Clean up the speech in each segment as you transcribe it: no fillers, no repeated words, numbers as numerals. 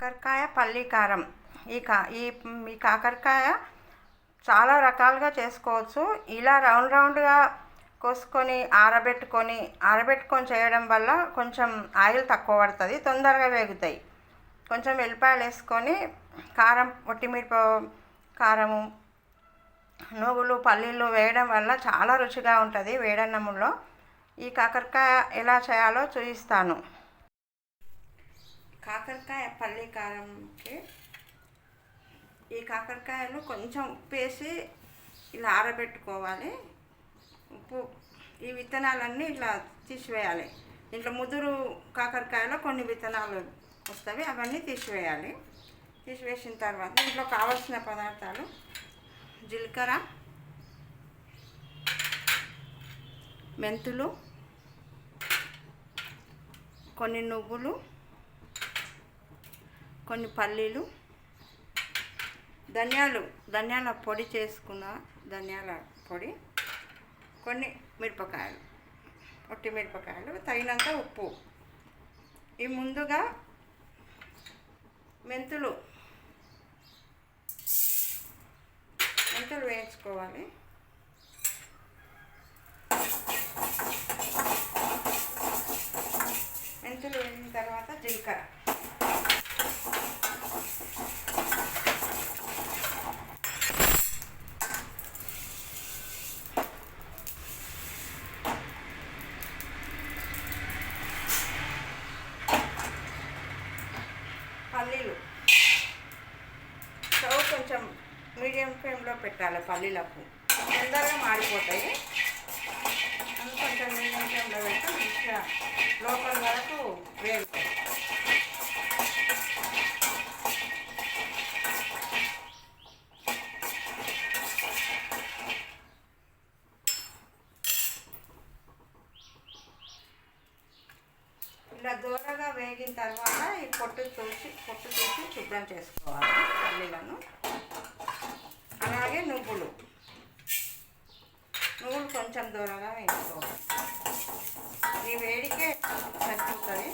కాకరకాయ పల్లి కారం. ఈ కాకరకాయ చాలా రకాలుగా చేసుకోవచ్చు. ఇలా రౌండ్ రౌండ్గా కోసుకొని ఆరబెట్టుకొని చేయడం వల్ల కొంచెం ఆయిల్ తక్కువ పడుతుంది, తొందరగా వేగుతాయి. కొంచెం వెల్లిపాయలు వేసుకొని కారం, ఒట్టిమిరప కారము, నువ్వులు, పల్లీలు వేయడం వల్ల చాలా రుచిగా ఉంటుంది వేడన్నములో. ఈ కాకరకాయ ఎలా చేయాలో చూపిస్తాను. కాకరకాయ పల్లి కారంకి ఈ కాకరకాయలు కొంచెం ఉప్పు వేసి ఇలా ఆరబెట్టుకోవాలి. ఈ విత్తనాలన్నీ ఇట్లా తీసివేయాలి. దీంట్లో ముదురు కాకరకాయలో కొన్ని విత్తనాలు వస్తాయి, అవన్నీ తీసివేయాలి. తీసివేసిన తర్వాత దీంట్లో కావాల్సిన పదార్థాలు: జీలకర్ర, మెంతులు, కొన్ని నువ్వులు, కొన్ని పల్లీలు, ధనియాల పొడి చేసుకున్న ధనియాల పొడి, కొన్ని మిరపకాయలు, ఒట్టి మిరపకాయలు, తగినంత ఉప్పు. ఈ ముందుగా మెంతులు వేయించుకోవాలి. మెంతులు వేసిన తర్వాత జీలకర్ర, పల్లీలు. స్టవ్ కొంచెం మీడియం ఫ్లేమ్లో పెట్టాలి. పల్లీలకు తొందరగా మాడిపోతాయి. కొంచెం మీడియం ఫ్లేమ్లో పెట్టి మంచిగా లోపల వరకు వేగుతాయి. ఇలా దూరగా వేగిన తర్వాత ఈ పొట్టు తీసి శుభ్రం చేసుకోవాలి పల్లీలను. అలాగే నువ్వులు కొంచెం దూరగా వేసుకోవాలి. ఈ వేడికే సరిపోతుంది.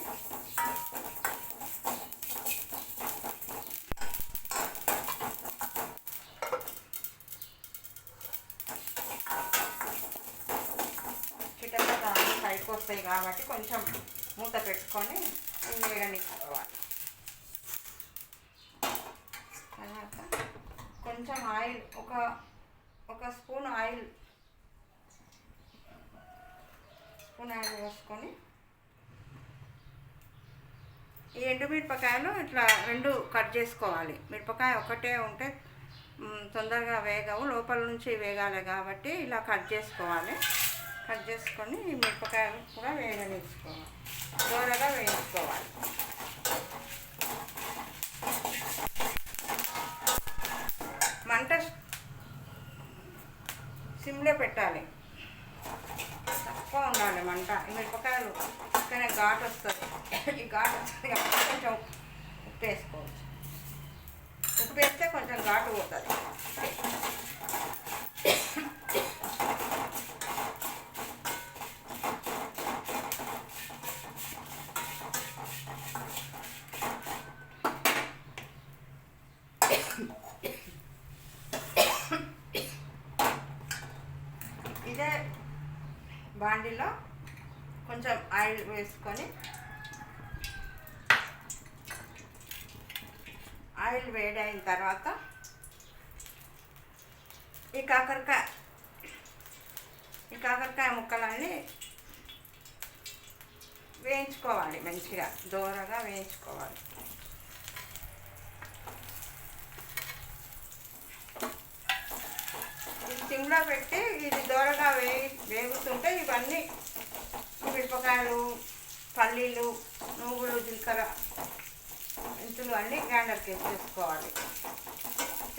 చిటకగా పైకి వస్తాయి కాబట్టి కొంచెం మూత పెట్టుకొని వేగనిచ్చుకోవాలి. తర్వాత కొంచెం ఆయిల్, ఒక స్పూన్ ఆయిల్ వేసుకొని ఈ ఎండుమిరపకాయలు ఇట్లా 2 కట్ చేసుకోవాలి. మిరపకాయ ఒకటే ఉంటే తొందరగా వేగవు, లోపల నుంచి వేగాలి కాబట్టి ఇలా కట్ చేసుకోవాలి. కట్ చేసుకొని ఈ మిరపకాయలు కూడా వేగనిచ్చుకోవాలి, దూరగా వేయించుకోవాలి. మంట సిమ్లో పెట్టాలి, తక్కువ ఉండాలి మంట. ఈ మిరపకాయలు కానీ ఘాటు వస్తుంది. ఈ ఘాటు వస్తుంది కాబట్టి కొంచెం ఉప్పు వేసుకోవచ్చు. ఉప్పు వేస్తే కొంచెం ఘాటు పోతుంది. ఇదే బాండీలో కొంచెం ఆయిల్ వేసుకొని, ఆయిల్ వేడి అయిన తర్వాత ఈ కాకరకాయ ముక్కలన్నీ వేయించుకోవాలి. మంచిగా దూరగా వేయించుకోవాలి. సిమ్లో పెట్టి ఇది దూరగా వేగుతుంటే ఇవన్నీ మిరపకాయలు, పల్లీలు, నువ్వులు, జీలకర్ర, మెంతులు అన్నీ గ్రైండర్కి వేసేసుకోవాలి.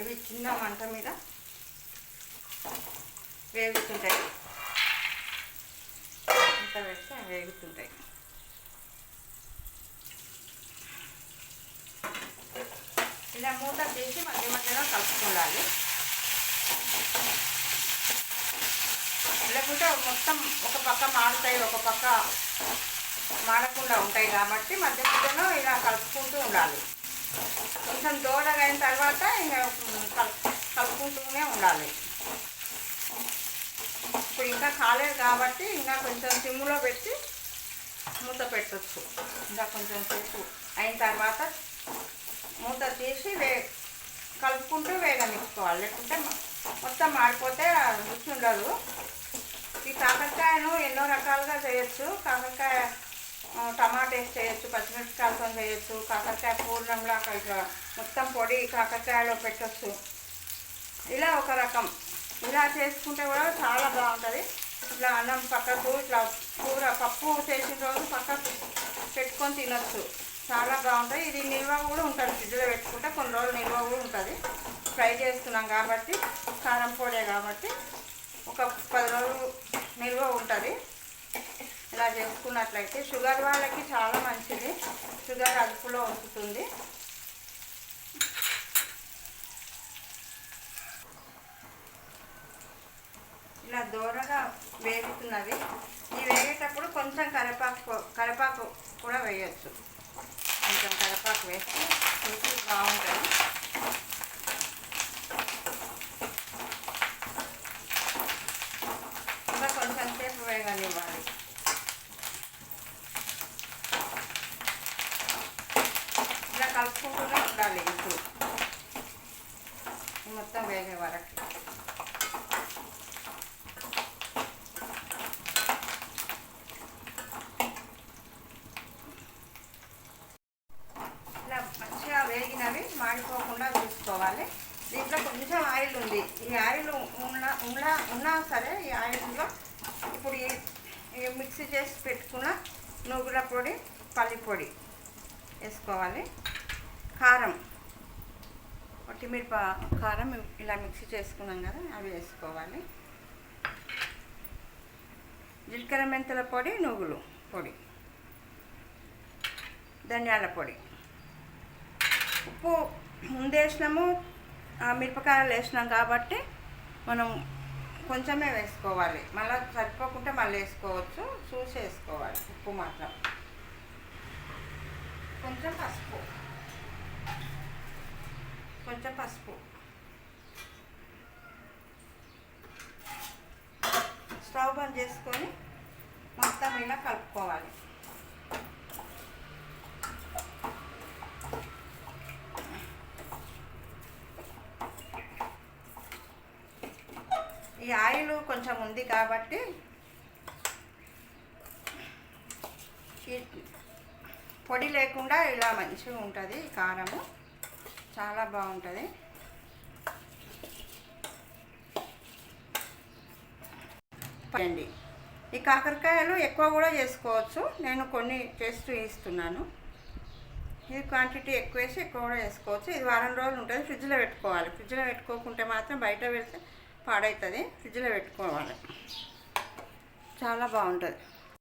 ఇవి చిన్న మంట మీద వేగుతుంటాయి. ఇంత వేస్తే వేగుతుంటాయి. ఇలా మూత తీసి మధ్య మధ్యలో కలుపుకోవాలి. లేకుంటే మొత్తం ఒక పక్క మాడుతాయి, ఒక పక్క మాడకుండా ఉంటాయి కాబట్టి మధ్య మధ్యలో ఇలా కలుపుకుంటూ ఉండాలి. కొంచెం దూరగా అయిన తర్వాత ఇంకా కలుపుకుంటూనే ఉండాలి. ఇప్పుడు ఇంకా కాలేదు కాబట్టి ఇంకా కొంచెం సిమ్లో పెట్టి మూత పెట్టచ్చు. ఇంకా కొంచెం సేపు అయిన తర్వాత మూత తీసి కలుపుకుంటూ వేగనిచ్చుకోవాలి. లేకుంటే మొత్తం మాడిపోతే రుచి ఉండదు. ఈ కాకరకాయను ఎన్నో రకాలుగా చేయొచ్చు. కాకరకాయ టమాటా వేసి చేయొచ్చు, పచ్చిమిరపకాయలతో చేయొచ్చు, కాకరకాయ పూర్ణంలా ఇట్లా మొత్తం పొడి కాకరకాయలో పెట్టచ్చు. ఇలా ఒక రకం ఇలా చేసుకుంటే కూడా చాలా బాగుంటుంది. ఇట్లా అన్నం పక్కకు ఇట్లా కూర పప్పు చేసిన రోజు పక్కకు పెట్టుకొని తినచ్చు. చాలా బాగుంటుంది. ఇది నిల్వ కూడా ఉంటుంది. ఫ్రిడ్జ్లో పెట్టుకుంటే కొన్ని రోజులు నిల్వ కూడా ఉంటుంది. ఫ్రై చేస్తున్నాం కాబట్టి కారం పొడే కాబట్టి ఒక 10 రోజులు నిల్వ ఉంటుంది. ఇలా చేసుకున్నట్లయితే షుగర్ వాళ్ళకి చాలా మంచిది. షుగర్ అదుపులో ఉంచుతుంది. ఇలా దూరగా వేగుతున్నది. ఈ వేగేటప్పుడు కొంచెం కరివేపాకు కూడా వేయచ్చు. కొంచెం కరివేపాకు వేస్తే రుచి బాగుంటుంది. ఇంకా కొంచెం సేపు వేగనివ్వాలి. ఇలా కలుపుకుంటూనే ఉండాలి. ఇప్పుడు మొత్తం వేగే వరకు ఇలా మంచిగా వేగినవి మాడిపోకుండా చూసుకోవాలి. దీంట్లో కొంచెం ఆయిల్ ఉంది. ఈ ఆయిల్ ఉన్నా సరే ఈ ఆయిల్లో ఇప్పుడు ఈ మిక్సీ చేసి పెట్టుకున్న నువ్వుల పొడి, పల్లి పొడి వేసుకోవాలి. కారం, కొత్తిమీర కారం ఇలా మిక్సీ చేసుకున్నాం కదా, అవి వేసుకోవాలి. జీలకర్ర మెంతుల పొడి, నువ్వులు పొడి, ధనియాల పొడి, ఉప్పు ముందేసినాము, మిరపకాయలు వేసినాం కాబట్టి మనం కొంచెమే వేసుకోవాలి. మళ్ళీ సరిపోకుంటే మళ్ళీ వేసుకోవచ్చు. చూసి వేసుకోవాలి. ఉప్పు మాత్రం కొంచెం పసుపు స్టవ్ బంద్ చేసుకొని మొత్తం ఇలా కలుపుకోవాలి. ఈ ఆయిల్ కొంచెం ఉంది కాబట్టి పొడి లేకుండా ఇలా మంచిగా ఉంటుంది. కారము చాలా బాగుంటుంది. అండి ఈ కాకరకాయలు ఎక్కువ కూడా చేసుకోవచ్చు. నేను కొన్ని చేసి చూపిస్తున్నాను. ఇది క్వాంటిటీ ఎక్కువ వేసి ఎక్కువ కూడా చేసుకోవచ్చు. ఇది వారం రోజులు ఉంటుంది. ఫ్రిడ్జ్లో పెట్టుకోవాలి. ఫ్రిడ్జ్లో పెట్టుకోకుంటే మాత్రం బయట పెడితే పాడవుతుంది. ఫ్రిడ్జ్లో పెట్టుకోవాలి. చాలా బాగుంటుంది.